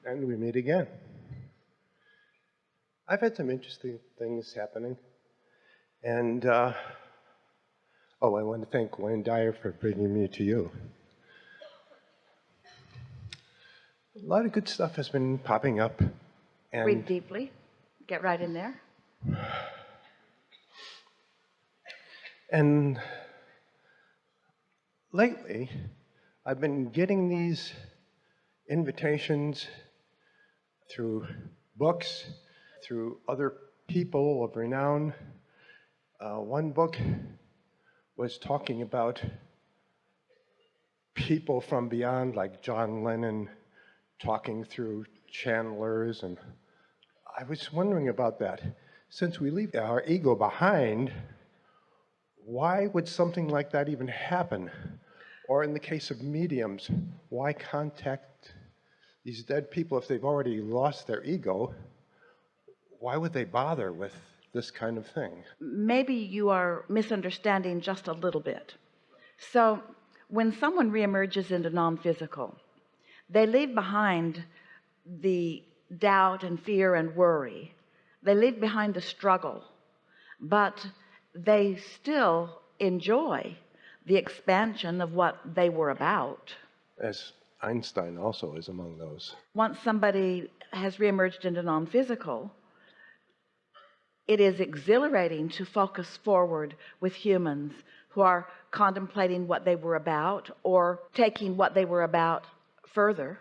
And we meet again. I've had some interesting things happening. And, I want to thank Wayne Dyer for bringing me to you. A lot of good stuff has been popping up. And breathe deeply. Get right in there. And lately, I've been getting these invitations through books, through other people of renown. One book was talking about people from beyond, like John Lennon talking through channelers, and I was wondering about that. Since we leave our ego behind, why would something like that even happen? Or in the case of mediums, why contact these dead people if they've already lost their ego? Why would they bother with this kind of thing? Maybe you are misunderstanding just a little bit. So when someone reemerges into non-physical, they leave behind the doubt and fear and worry. They leave behind the struggle, but they still enjoy the expansion of what they were about. As Einstein also is among those. Once somebody has reemerged into non-physical, it is exhilarating to focus forward with humans who are contemplating what they were about or taking what they were about further.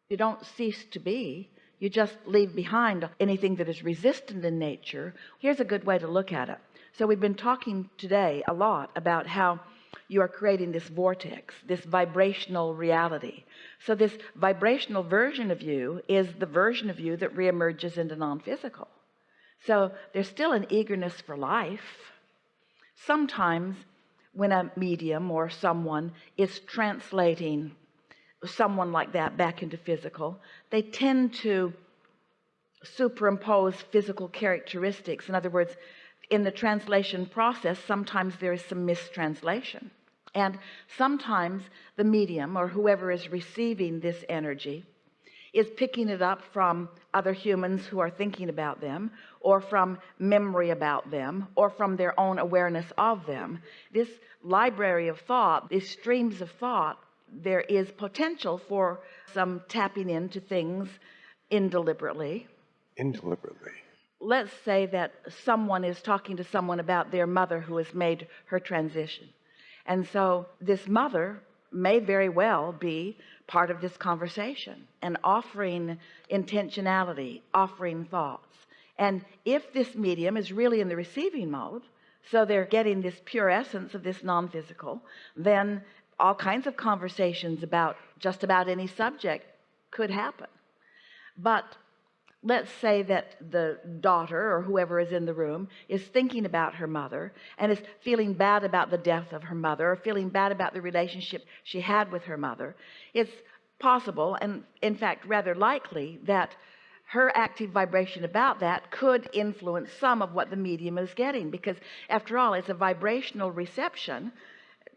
You don't cease to be, you just leave behind anything that is resistant in nature. Here's a good way to look at it. So we've been talking today a lot about how you are creating this vortex, this vibrational reality. So this vibrational version of you is the version of you that reemerges into non-physical. So there's still an eagerness for life. Sometimes when a medium or someone is translating someone like that back into physical, they tend to superimpose physical characteristics. In other words, in the translation process, sometimes there is some mistranslation, and sometimes the medium or whoever is receiving this energy is picking it up from other humans who are thinking about them, or from memory about them, or from their own awareness of them. This library of thought, these streams of thought, there is potential for some tapping into things indeliberately. Let's say that someone is talking to someone about their mother who has made her transition, and so this mother may very well be part of this conversation and offering intentionality, offering thoughts. And if this medium is really in the receiving mode, so they're getting this pure essence of this non-physical, then all kinds of conversations about just about any subject could happen. But let's say that the daughter or whoever is in the room is thinking about her mother and is feeling bad about the death of her mother, or feeling bad about the relationship she had with her mother. It's possible, and in fact rather likely, that her active vibration about that could influence some of what the medium is getting, because after all, it's a vibrational reception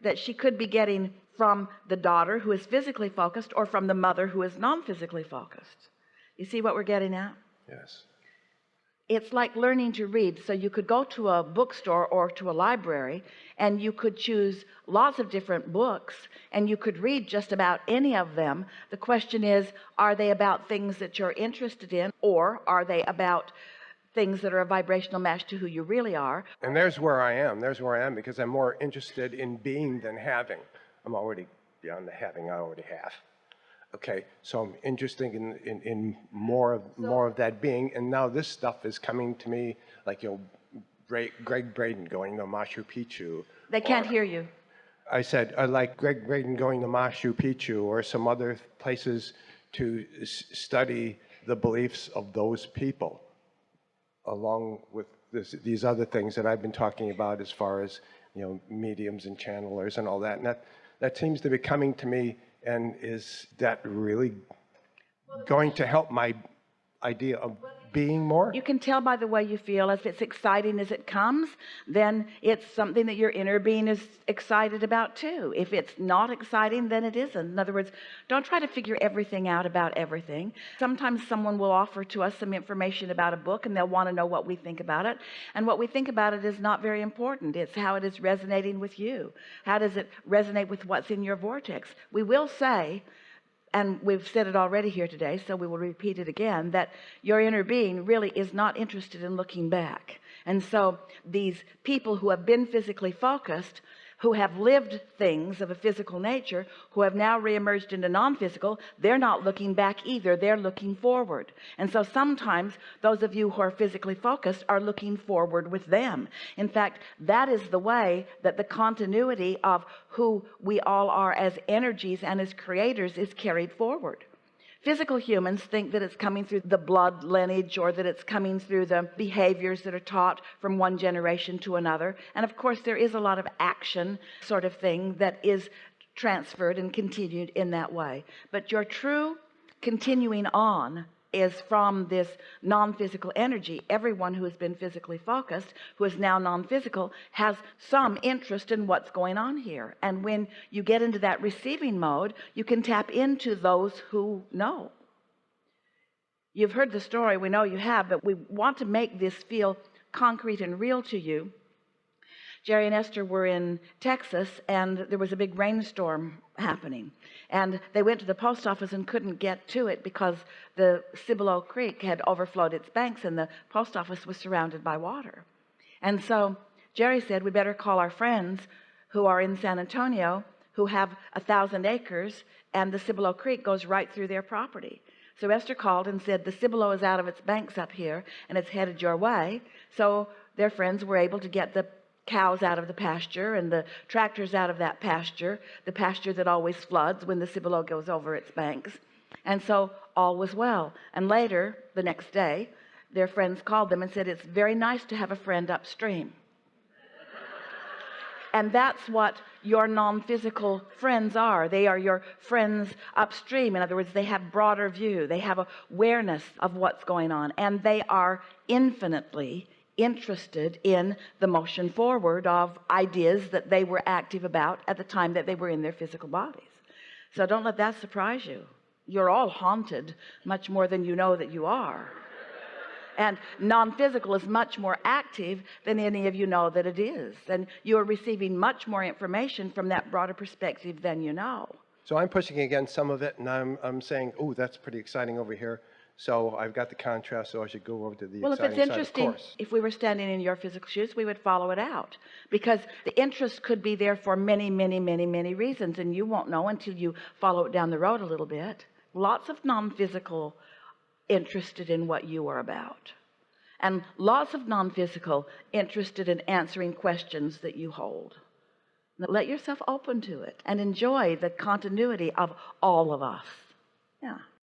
that she could be getting from the daughter who is physically focused, or from the mother who is non-physically focused. You see what we're getting at? Yes. It's like learning to read. So you could go to a bookstore or to a library, and you could choose lots of different books, and you could read just about any of them. The question is, are they about things that you're interested in, or are they about things that are a vibrational match to who you really are? And there's where I am, because I'm more interested in being than having. I'm already beyond the having I already have. Okay, so I'm interested in more of that being, and now this stuff is coming to me, like, Greg Braden going to Machu Picchu. They can't hear you. I said, I like Greg Braden going to Machu Picchu or some other places to study the beliefs of those people, along with these other things that I've been talking about as far as, mediums and channelers and all that. And that seems to be coming to me. And is that really going to help my idea of being more? You can tell by the way you feel. If it's exciting as it comes, then it's something that your inner being is excited about too. If it's not exciting, then it isn't. In other words, don't try to figure everything out about everything. Sometimes someone will offer to us some information about a book and they'll want to know what we think about it, and what we think about it is not very important. It's how it is resonating with you. How does it resonate with what's in your vortex? We will say, and we've said it already here today, so we will repeat it again, that your inner being really is not interested in looking back. And so these people who have been physically focused, who have lived things of a physical nature, who have now reemerged into non-physical, they're not looking back either. They're looking forward. And so sometimes those of you who are physically focused are looking forward with them. In fact, that is the way that the continuity of who we all are as energies and as creators is carried forward. Physical humans think that it's coming through the blood lineage, or that it's coming through the behaviors that are taught from one generation to another. And of course there is a lot of action sort of thing that is transferred and continued in that way. But your true continuing on is from this non-physical energy. Everyone who has been physically focused, who is now non-physical, has some interest in what's going on here. And when you get into that receiving mode, you can tap into those who know. You've heard the story, we know you have, but we want to make this feel concrete and real to you. Jerry and Esther were in Texas, and there was a big rainstorm happening, and they went to the post office and couldn't get to it because the Cibolo Creek had overflowed its banks and the post office was surrounded by water. And so Jerry said, we better call our friends who are in San Antonio, who have 1,000 acres, and the Cibolo Creek goes right through their property. So Esther called and said, the Cibolo is out of its banks up here and it's headed your way. So their friends were able to get the cows out of the pasture and the tractors out of that pasture, the pasture that always floods when the Cibolo goes over its banks. And so all was well. And later, the next day, their friends called them and said, it's very nice to have a friend upstream. And that's what your non-physical friends are. They are your friends upstream. In other words, they have broader view. They have awareness of what's going on, and they are infinitely interested in the motion forward of ideas that they were active about at the time that they were in their physical bodies. So don't let that surprise you. You're all haunted much more than you know that you are. And non-physical is much more active than any of you know that it is. And you're receiving much more information from that broader perspective than you know. So I'm pushing against some of it, and I'm saying, oh, that's pretty exciting over here. So I've got the contrast, so I should go over to the well, if exciting it's side, interesting, of course. if we were standing in your physical shoes, we would follow it out, because the interest could be there for many, many, many, many reasons, and you won't know until you follow it down the road a little bit. Lots of non-physical interested in what you are about, and lots of non-physical interested in answering questions that you hold. Now, let yourself open to it and enjoy the continuity of all of us. Yeah.